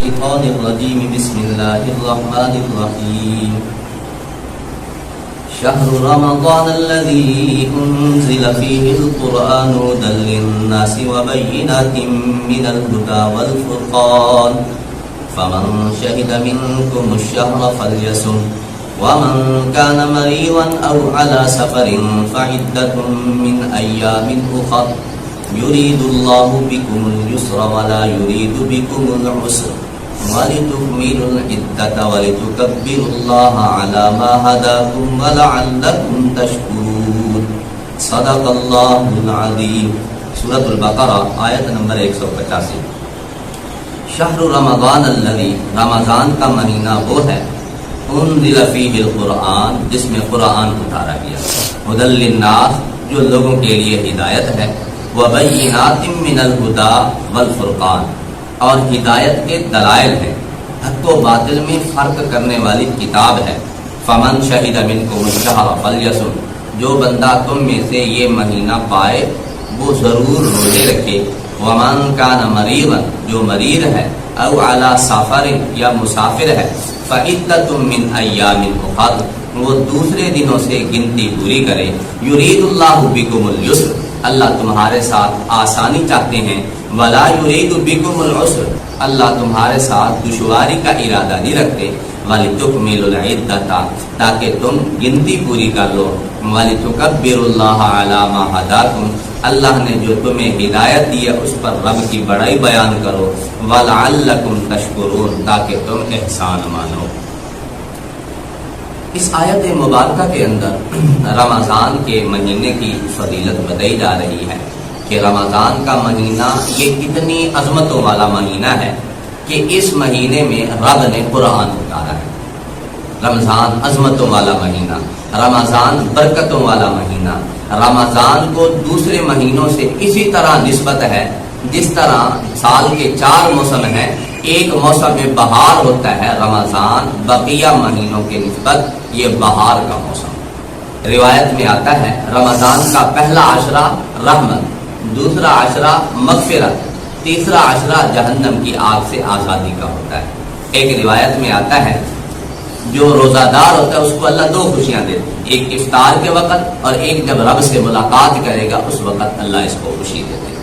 الشيطان الرجيم بسم الله الرحمن الرحيم شهر رمضان الذي أنزل فيه القرآن هدى للناس وبينات من الهدى والفرقان فمن شهد منكم الشهر فليصم ومن كان مريضا أو على سفر فعدة من أيام أخر يريد الله بكم اليسر ولا يريد بكم العسر ولتكملوا العدة ولتكبروا الله على ما هداكم ولعلكم تشكرون صدق الله العظيم سورة البقرہ آیت نمبر 185 شہر رمضان الذی رمضان کا مہینہ وہ ہے انزل فیہ القرآن جس میں قرآن اتارا گیا ھدی للناس جو لوگوں کے لیے ہدایت ہے وبینات من الہدی والفرقان اور ہدایت کے دلائل ہیں حق و باطل میں فرق کرنے والی کتاب ہے فمن شہد منکم الشہر فلیصم جو بندہ تم میں سے یہ مہینہ پائے وہ ضرور روزے رکھے ومن کان مریضا جو مریض ہے او علی سفر یا مسافر ہے فعدۃ من ایام اخر وہ دوسرے دنوں سے گنتی پوری کرے یرید اللہ بکم اليسر اللہ تمہارے ساتھ آسانی چاہتے ہیں ولا یرید بکم العسر اللہ تمہارے ساتھ دشواری کا ارادہ نہیں رکھتے وَلِتُكْمِلُوا الْعِدَّةَ تاکہ تم گنتی پوری کر لو وَلِتُكَبِّرُوا اللَّهَ عَلَى مَا هَدَاكُمْ اللہ نے جو تمہیں ہدایت دی ہے اس پر رب کی بڑائی بیان کرو وَلَعَلَّكُمْ تَشْكُرُونَ تاکہ تم احسان مانو۔ اس آیت مبارکہ کے اندر رمضان کے مہینے کی فضیلت بتائی جا رہی ہے کہ رمضان کا مہینہ یہ اتنی عظمتوں والا مہینہ ہے کہ اس مہینے میں رب نے قرآن اتارا ہے۔ رمضان عظمتوں والا مہینہ، رمضان برکتوں والا مہینہ، رمضان کو دوسرے مہینوں سے اسی طرح نسبت ہے جس طرح سال کے 4 موسم ہیں، ایک موسم میں بہار ہوتا ہے رمضان بقیہ مہینوں کے نسبت یہ بہار کا موسم۔ روایت میں آتا ہے رمضان کا پہلا عشرہ رحمت، دوسرا عشرہ مغفرت، تیسرا عشرہ جہنم کی آگ سے آزادی کا ہوتا ہے۔ ایک روایت میں آتا ہے جو روزہ دار ہوتا ہے اس کو اللہ 2 خوشیاں دیتے ہیں، ایک افطار کے وقت اور ایک جب رب سے ملاقات کرے گا اس وقت اللہ اس کو خوشی دیتے ہیں۔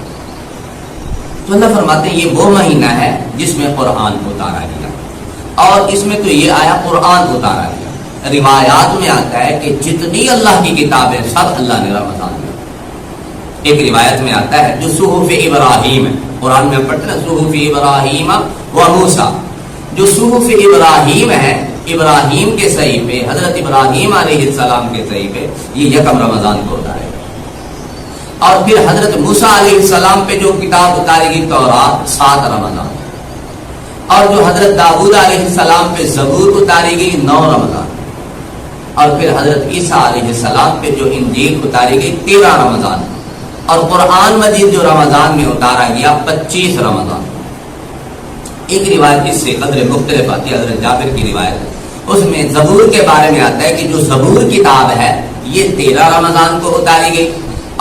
تو اللہ فرماتے ہیں یہ وہ مہینہ ہے جس میں قرآن اتارا گیا، اور اس میں تو یہ آیا قرآن اتارا گیا۔ روایات میں آتا ہے کہ جتنی اللہ کی کتابیں سب اللہ نے رمضان میں۔ ایک روایت میں آتا ہے جو صحف ابراہیم ہے، قرآن میں پڑھتے ہیں صحف ابراہیم و موسیٰ، جو صحف ابراہیم ہے ابراہیم کے صحیفے، حضرت ابراہیم علیہ السلام کے صحیفے یہ 1 رمضان کو اتارے گئے، اور پھر حضرت موسیٰ علیہ السلام پہ جو کتاب اتاری گئی تورات 7 رمضان، اور جو حضرت داؤد علیہ السلام پہ زبور اتاری گئی 9 رمضان، اور پھر حضرت عیسیٰ علیہ السلام پہ جو انجیل اتاری گئی 13 رمضان، اور قرآن مجید جو رمضان میں اتارا گیا 25 رمضان۔ ایک روایت اس سے قدر مختلف آتی ہے، حضرت جابر کی روایت ہے، اس میں زبور کے بارے میں آتا ہے کہ جو زبور کتاب ہے یہ 13 رمضان کو اتاری گئی،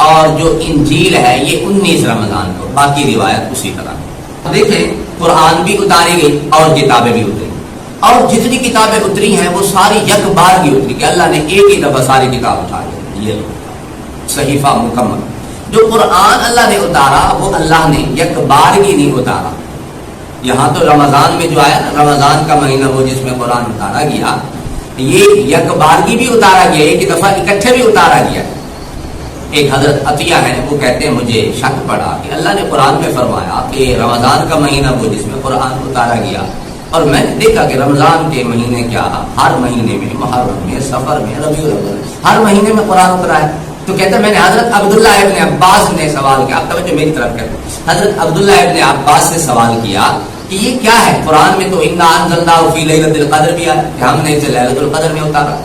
اور جو انجیل ہے یہ 19 رمضان کو، باقی روایت اسی طرح۔ دیکھیں قرآن بھی اتاری گئی اور کتابیں بھی اتری، اور جتنی کتابیں اتری ہیں وہ ساری یک بار کی اتری کہ اللہ نے ایک ہی دفعہ ساری کتاب اتاری، یہ صحیفہ مکمل۔ جو قرآن اللہ نے اتارا وہ اللہ نے یک بار کی نہیں اتارا۔ یہاں تو رمضان میں جو آیا نا رمضان کا مہینہ وہ جس میں قرآن اتارا گیا، یہ یک بار کی بھی اتارا گیا، ایک دفعہ اکٹھے بھی اتارا گیا۔ ایک حضرت عطیہ ہے وہ کہتے ہیں مجھے شک پڑا کہ اللہ نے قرآن میں فرمایا کہ رمضان کا مہینہ وہ جس میں قرآن اتارا گیا، اور میں نے دیکھا کہ رمضان کے مہینے کیا ہر مہینے میں، محرم میں، سفر میں، ربیع الاول ہر مہینے میں قرآن اترا ہے۔ تو کہتے ہیں میں نے حضرت عبداللہ ابن عباس نے سوال کیا، آپ توجہ میری طرف کریں، حضرت عبداللہ ابن عباس سے سوال کیا کہ یہ کیا ہے؟ قرآن میں تو انا انزلناہ فی لیلۃ القدر بھی ہے کہ ہم نے اسے لیلۃ القدر میں اتارا۔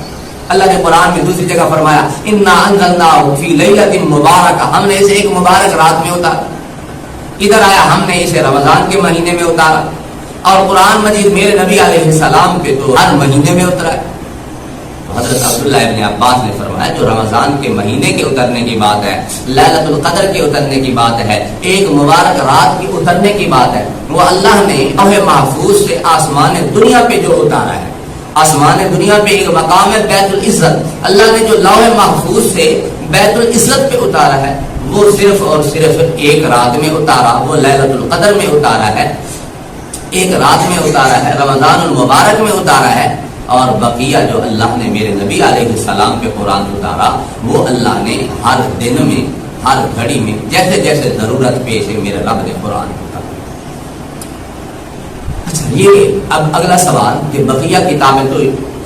اللہ نے قرآن میں دوسری جگہ فرمایا انا انزلناہ فی لیلۃ مبارکہ، ہم نے اسے ایک مبارک رات میں اتارا۔ ادھر آیا ہم نے اسے رمضان کے مہینے میں اتارا، اور قرآن مجید میرے نبی علیہ السلام پہ تو ہر مہینے میں اترا ہے۔ حضرت عبداللہ ابن عباس نے فرمایا جو رمضان کے مہینے کے اترنے کی بات ہے، لیلۃ القدر کے اترنے کی بات ہے، ایک مبارک رات کے اترنے کی بات ہے، وہ اللہ نے لوح محفوظ سے آسمان دنیا پہ جو اتارا ہے، آسمان دنیا پہ ایک مقام ہے بیت العزت، اللہ نے جو لوح محفوظ سے بیت العزت پہ اتارا ہے وہ صرف اور صرف ایک رات میں اتارا، وہ لیلۃ القدر میں اتارا ہے، ایک رات میں اتارا ہے، رمضان المبارک میں اتارا ہے، اور بقیہ جو اللہ نے میرے نبی علیہ السلام پہ قرآن اتارا وہ اللہ نے ہر دن میں، ہر گھڑی میں، جیسے جیسے ضرورت پیش ہے میرے رب نے قرآن اتارا۔ اچھا، یہ اب اگلا سوال کہ بقیہ کتابیں تو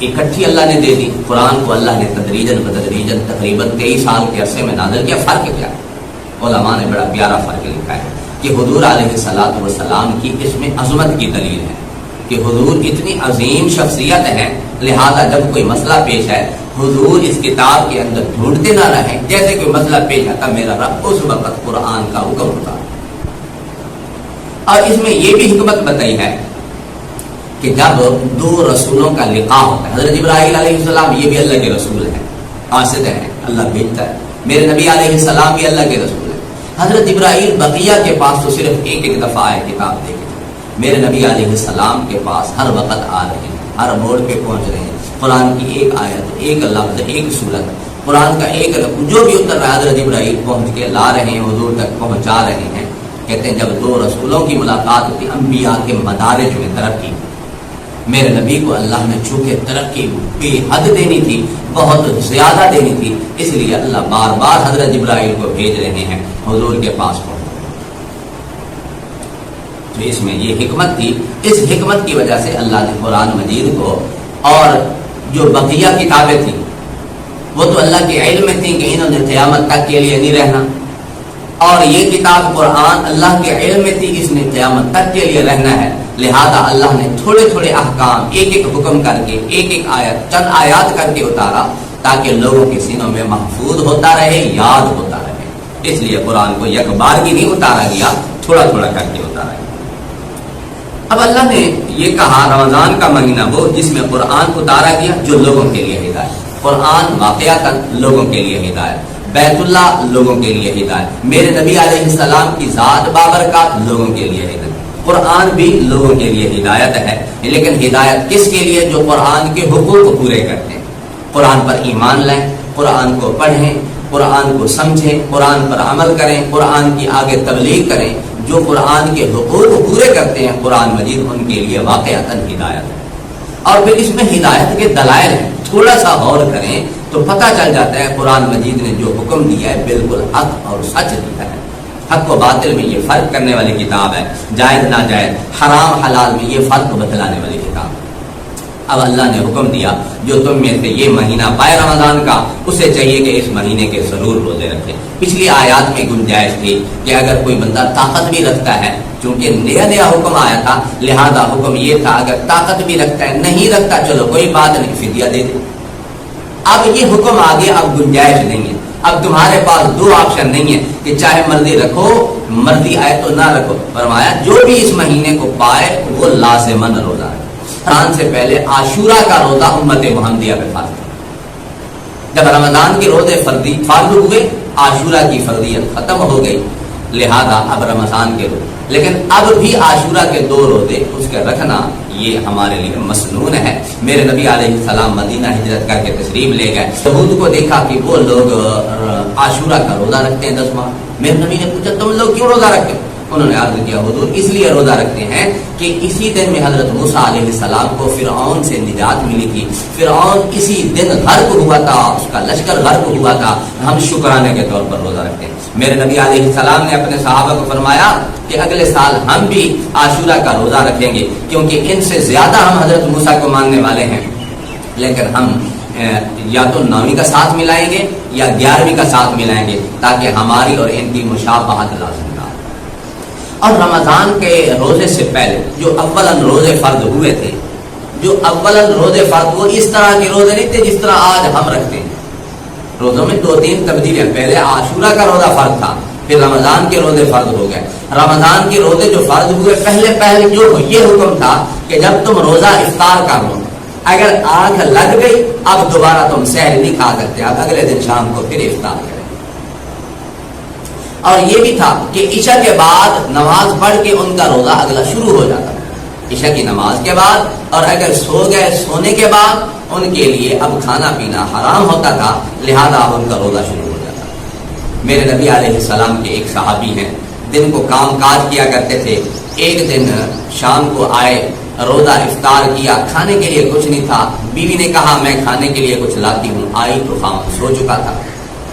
اکٹھی اللہ نے دے دی، قرآن کو اللہ نے تدریجاً بدریجاً تقریباً 23 سال کے عرصے میں نازل کیا، فرق کیا؟ علماء نے بڑا پیارا فرق لکھا ہے کہ حضور علیہ السلام کی اس میں عظمت کی دلیل ہے کہ حضور اتنی عظیم شخصیت ہے، لہذا جب کوئی مسئلہ پیش ہے حضور اس کتاب کے اندر ڈھونڈتے نہ رہیں، جیسے کوئی مسئلہ پیش آتا میرا رب اس وقت قرآن کا حکم ہوتا۔ اور اس میں یہ بھی حکمت بتائی ہے کہ جب دو رسولوں کا لقاء ہوتا ہے، حضرت ابراہیم علیہ السلام یہ بھی اللہ کے رسول ہیں، قاصد ہیں، اللہ بھیجتا ہے، میرے نبی علیہ السلام بھی اللہ کے رسول ہیں۔ حضرت ابراہیم بقیہ کے پاس تو صرف ایک دفعہ آئے کتاب دے کے، میرے نبی علیہ السلام کے پاس ہر وقت آ رہے ہیں، ہر موڑ پہ پہنچ رہے ہیں، قرآن کی ایک آیت، ایک لفظ، ایک صورت، قرآن کا ایک لفظ جو بھی اتر رہا ہے حضرت ابراہیم پہنچ کے لا رہے ہیں، حضور تک پہنچا رہے ہیں۔ کہتے ہیں جب دو رسولوں کی ملاقات ہوتی، انبیاء کے مدارج میں ترقی، میرے نبی کو اللہ نے چونکہ ترقی بے حد دینی تھی، بہت زیادہ دینی تھی، اس لیے اللہ بار بار حضرت ابراہیم کو بھیج رہے ہیں حضور کے پاس پہنچ۔ تو اس میں یہ حکمت تھی، اس حکمت کی وجہ سے اللہ نے قرآن مجید کو، اور جو بقیہ کتابیں تھیں وہ تو اللہ کے علم میں تھیں کہ انہوں نے قیامت تک کے لیے نہیں رہنا، اور یہ کتاب قرآن اللہ کے علم میں تھی اس نے قیامت تک کے لیے رہنا ہے، لہذا اللہ نے تھوڑے تھوڑے احکام ایک ایک حکم کر کے، ایک ایک آیت، چند آیات کر کے اتارا تاکہ لوگوں کے سینوں میں محفوظ ہوتا رہے، یاد ہوتا رہے۔ اس لیے قرآن کو یک بار کی نہیں اتارا گیا، تھوڑا تھوڑا کر کے اتارا گیا۔ اب اللہ نے یہ کہا رمضان کا مہینہ وہ جس میں قرآن اتارا گیا جو لوگوں کے لیے ہدایت، قرآن واقعتاً لوگوں کے لیے ہدایت، بیت اللہ لوگوں کے لیے ہدایت، میرے نبی علیہ السلام کی ذات بابرکات لوگوں کے لیے ہدایت، قرآن بھی لوگوں کے لیے ہدایت ہے، لیکن ہدایت کس کے لیے؟ جو قرآن کے حقوق پورے کرتے ہیں، قرآن پر ایمان لائیں، قرآن کو پڑھیں، قرآن کو سمجھیں، قرآن پر عمل کریں، قرآن کی آگے تبلیغ کریں، جو قرآن کے حقوق پورے کرتے ہیں قرآن مجید ان کے لیے واقعتاً ہدایت ہے۔ اور پھر اس میں ہدایت کے دلائل ہیں، تھوڑا سا غور کریں تو پتہ چل جاتا ہے قرآن مجید نے جو حکم دیا ہے بالکل حق اور سچ دیا ہے۔ حق و باطل میں یہ فرق کرنے والی کتاب ہے، جائز ناجائز، حرام حلال میں یہ فرق بتلانے والی کتاب ہے۔ اب اللہ نے حکم دیا جو تم میں سے یہ مہینہ پائے رمضان کا، اسے چاہیے کہ اس مہینے کے ضرور روزے رکھے۔ پچھلی آیات میں گنجائش تھی کہ اگر کوئی بندہ طاقت بھی رکھتا ہے، چونکہ نیا نیا حکم آیا تھا لہذا حکم یہ تھا اگر طاقت بھی رکھتا ہے، نہیں رکھتا چلو کوئی بات نہیں، فدیہ دے دے۔ اب یہ حکم آگے اب گنجائش نہیں ہے، اب تمہارے پاس دو آپشن نہیں ہے کہ چاہے مرضی رکھو مرضی آئے تو نہ رکھو، فرمایا جو بھی اس مہینے کو پائے وہ لازماً روزہ رکھے۔ رمضان سے پہلے عاشورہ کا روزہ امت محمدیہ پہ فرض ہے، جب رمضان کے روزے فرض ہوئے عاشورہ کی فرضیت ختم ہو گئی، لہذا اب رمضان کے روزے، لیکن اب بھی عاشورہ کے 2 روزے اس کے رکھنا یہ ہمارے لیے مسنون ہے۔ میرے نبی علیہ السلام مدینہ ہجرت کر کے تشریف لے گئے، یہود کو دیکھا کہ وہ لوگ عاشورہ کا روزہ رکھتے ہیں 10 ماہ۔ میرے نبی نے پوچھا تم لوگ کیوں روزہ رکھتے ہو؟ انہوں نے عرض کیا حضور اس لیے روزہ رکھتے ہیں کہ اسی دن میں حضرت موسیٰ علیہ السلام کو فرعون سے نجات ملی تھی، فرعون اسی دن غرق ہوا تھا، اس کا لشکر غرق ہوا تھا، ہم شکرانے کے طور پر روزہ رکھتے ہیں۔ میرے نبی علیہ السلام نے اپنے صحابہ کو فرمایا کہ اگلے سال ہم بھی عاشورہ کا روزہ رکھیں گے کیونکہ ان سے زیادہ ہم حضرت موسیٰ کو ماننے والے ہیں، لیکن ہم یا تو 9ویں کا ساتھ ملائیں گے یا 11ویں کا ساتھ ملائیں گے تاکہ ہماری اور ان کی مشابہت لازم نہ ہو۔ اور رمضان کے روزے سے پہلے جو اولاً روزے فرض ہوئے تھے، جو اولاً روزے فرض وہ اس طرح کے روزے نہیں تھے جس طرح آج ہم رکھتے ہیں۔ روزوں میں 2-3 تبدیلیاں، پہلے عاشورہ کا روزہ فرض تھا، پھر رمضان کے روزے فرض ہو گئے۔ رمضان کے روزے جو فرض ہوئے پہلے جو یہ حکم تھا کہ جب تم روزہ افطار کر لو اگر آنکھ لگ گئی اب دوبارہ تم سحر نہیں کھا سکتے، اب اگلے دن شام کو پھر افطار کریں۔ اور یہ بھی تھا کہ عشاء کے بعد نماز پڑھ کے ان کا روزہ اگلا شروع ہو جاتا تھا، عشاء کی نماز کے بعد، اور اگر سو گئے سونے کے بعد ان کے لیے اب کھانا پینا حرام ہوتا تھا، لہذا اب ان کا روزہ شروع ہو جاتا تھا۔ میرے نبی علیہ السلام کے ایک صحابی ہیں، دن کو کام کاج کیا کرتے تھے، ایک دن شام کو آئے، روزہ افطار کیا، کھانے کے لیے کچھ نہیں تھا، بیوی نے کہا میں کھانے کے لیے کچھ لاتی ہوں، آئی تو خامن سو چکا تھا۔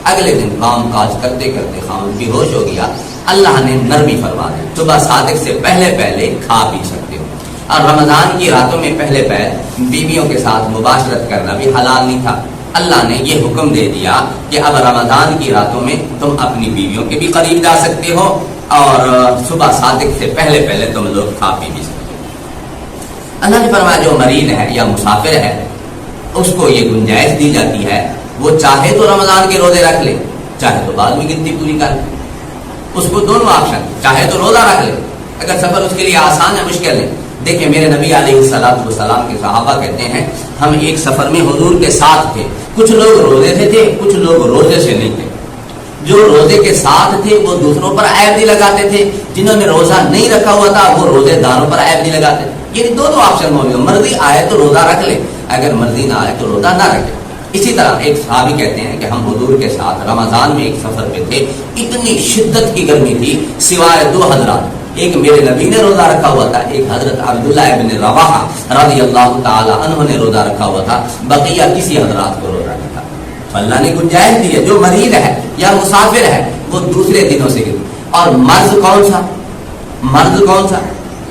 اگلے دن کام کاج کرتے کرتے خامن بے ہوش ہو گیا، اللہ نے نرمی فرما دی، صبح صادق سے پہلے پہلے کھا پی سکتے ہو۔ اور رمضان کی راتوں میں پہلے پہل بیویوں کے ساتھ مباشرت کرنا بھی حلال نہیں تھا، اللہ نے یہ حکم دے دیا کہ اب رمضان کی راتوں میں تم اپنی بیویوں کے بھی قریب جا سکتے ہو اور صبح صادق سے پہلے پہلے تم لوگ کھا پی بھی سکتے ہو۔ اللہ نے فرمایا جو مریض ہے یا مسافر ہے اس کو یہ گنجائش دی جاتی ہے، وہ چاہے تو رمضان کے روزے رکھ لے، چاہے تو بعد میں گنتی پوری کر لے، اس کو دونوں آپشن، چاہے تو روزہ رکھ لے اگر سفر اس کے لیے آسان ہے، مشکل ہے۔ دیکھیں میرے نبی علیہ السلام کے صحابہ کہتے ہیں ہم ایک سفر میں حضور کے ساتھ تھے، کچھ لوگ روزے سے تھے، کچھ لوگ روزے سے نہیں تھے۔ جو روزے کے ساتھ تھے وہ دوسروں پر عیب نہیں لگاتے تھے، جنہوں نے روزہ نہیں رکھا ہوا تھا وہ روزے داروں پر عیب نہیں لگاتے تھے۔ یہ دونوں آپشن موجود ہیں، مرضی آئے تو روزہ رکھ لے، اگر مرضی نہ آئے تو روزہ نہ رکھے۔ اسی طرح ایک صحابی کہتے ہیں کہ ہم حضور کے ساتھ رمضان میں ایک سفر پہ تھے، اتنی شدت کی گرمی تھی، سوائے دو حضرات، ایک میرے نبی نے روزہ رکھا ہوا تھا، ایک حضرت عبداللہ ابن رواحہ رضی اللہ تعالی عنہ نے روزہ رکھا ہوا تھا، بقیہ کسی حضرات کو روزہ رکھا تھا۔ اللہ نے گنجائش دی ہے، جو مریض ہے یا مسافر ہے وہ دوسرے دنوں سے گرے۔ اور مرض کون سا؟ مرض کون سا؟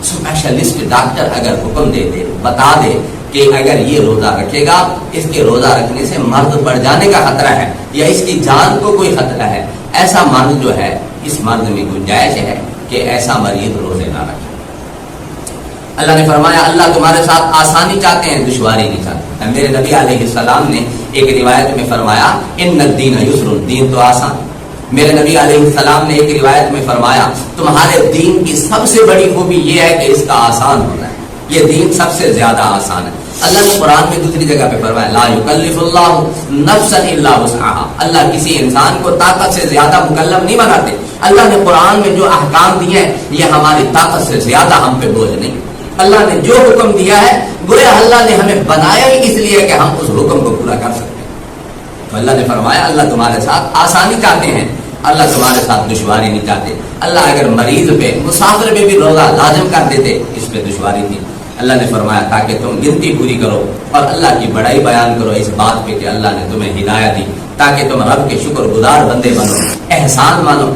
اسپیشلسٹ ڈاکٹر اگر حکم دے دے، بتا دے کہ اگر یہ روزہ رکھے گا اس کے روزہ رکھنے سے مرض بڑھ جانے کا خطرہ ہے یا اس کی جان کو کوئی خطرہ ہے، ایسا مرض جو ہے اس مرض میں گنجائش ہے کہ ایسا مریض روزے نہ رکھے۔ اللہ نے فرمایا اللہ تمہارے ساتھ آسانی چاہتے ہیں، دشواری نہیں چاہتے۔ میرے نبی علیہ السلام نے ایک روایت میں فرمایا ان الدین یسر، دین تو آسان۔ میرے نبی علیہ السلام نے ایک روایت میں فرمایا تمہارے دین کی سب سے بڑی خوبی یہ ہے کہ اس کا آسان ہونا ہے، یہ دین سب سے زیادہ آسان ہے۔ اللہ نے قرآن میں دوسری جگہ پہ فرمایا لا یکلف اللہ نفسا الا وسعها، اللہ کسی انسان کو طاقت سے زیادہ مکلف نہیں بناتے۔ اللہ نے قرآن میں جو احکام دیے ہیں یہ ہماری طاقت سے زیادہ ہم پہ بوجھ نہیں۔ اللہ نے جو حکم دیا ہے گویا اللہ نے ہمیں بنایا ہی اس لیے کہ ہم اس حکم کو پورا کر سکتے ہیں۔ تو اللہ نے فرمایا اللہ تمہارے ساتھ آسانی چاہتے ہیں، اللہ تمہارے ساتھ دشواری نہیں چاہتے۔ اللہ اگر مریض پہ مسافر پہ بھی روزہ لازم کر دیتے اس پہ دشواری تھی۔ اللہ نے فرمایا تاکہ تم گنتی پوری کرو اور اللہ کی بڑائی بیان کرو اس بات پہ کہ اللہ نے تمہیں ہدایت دی، تاکہ تم رب کے شکر گزار بندے بنو، احسان مانو۔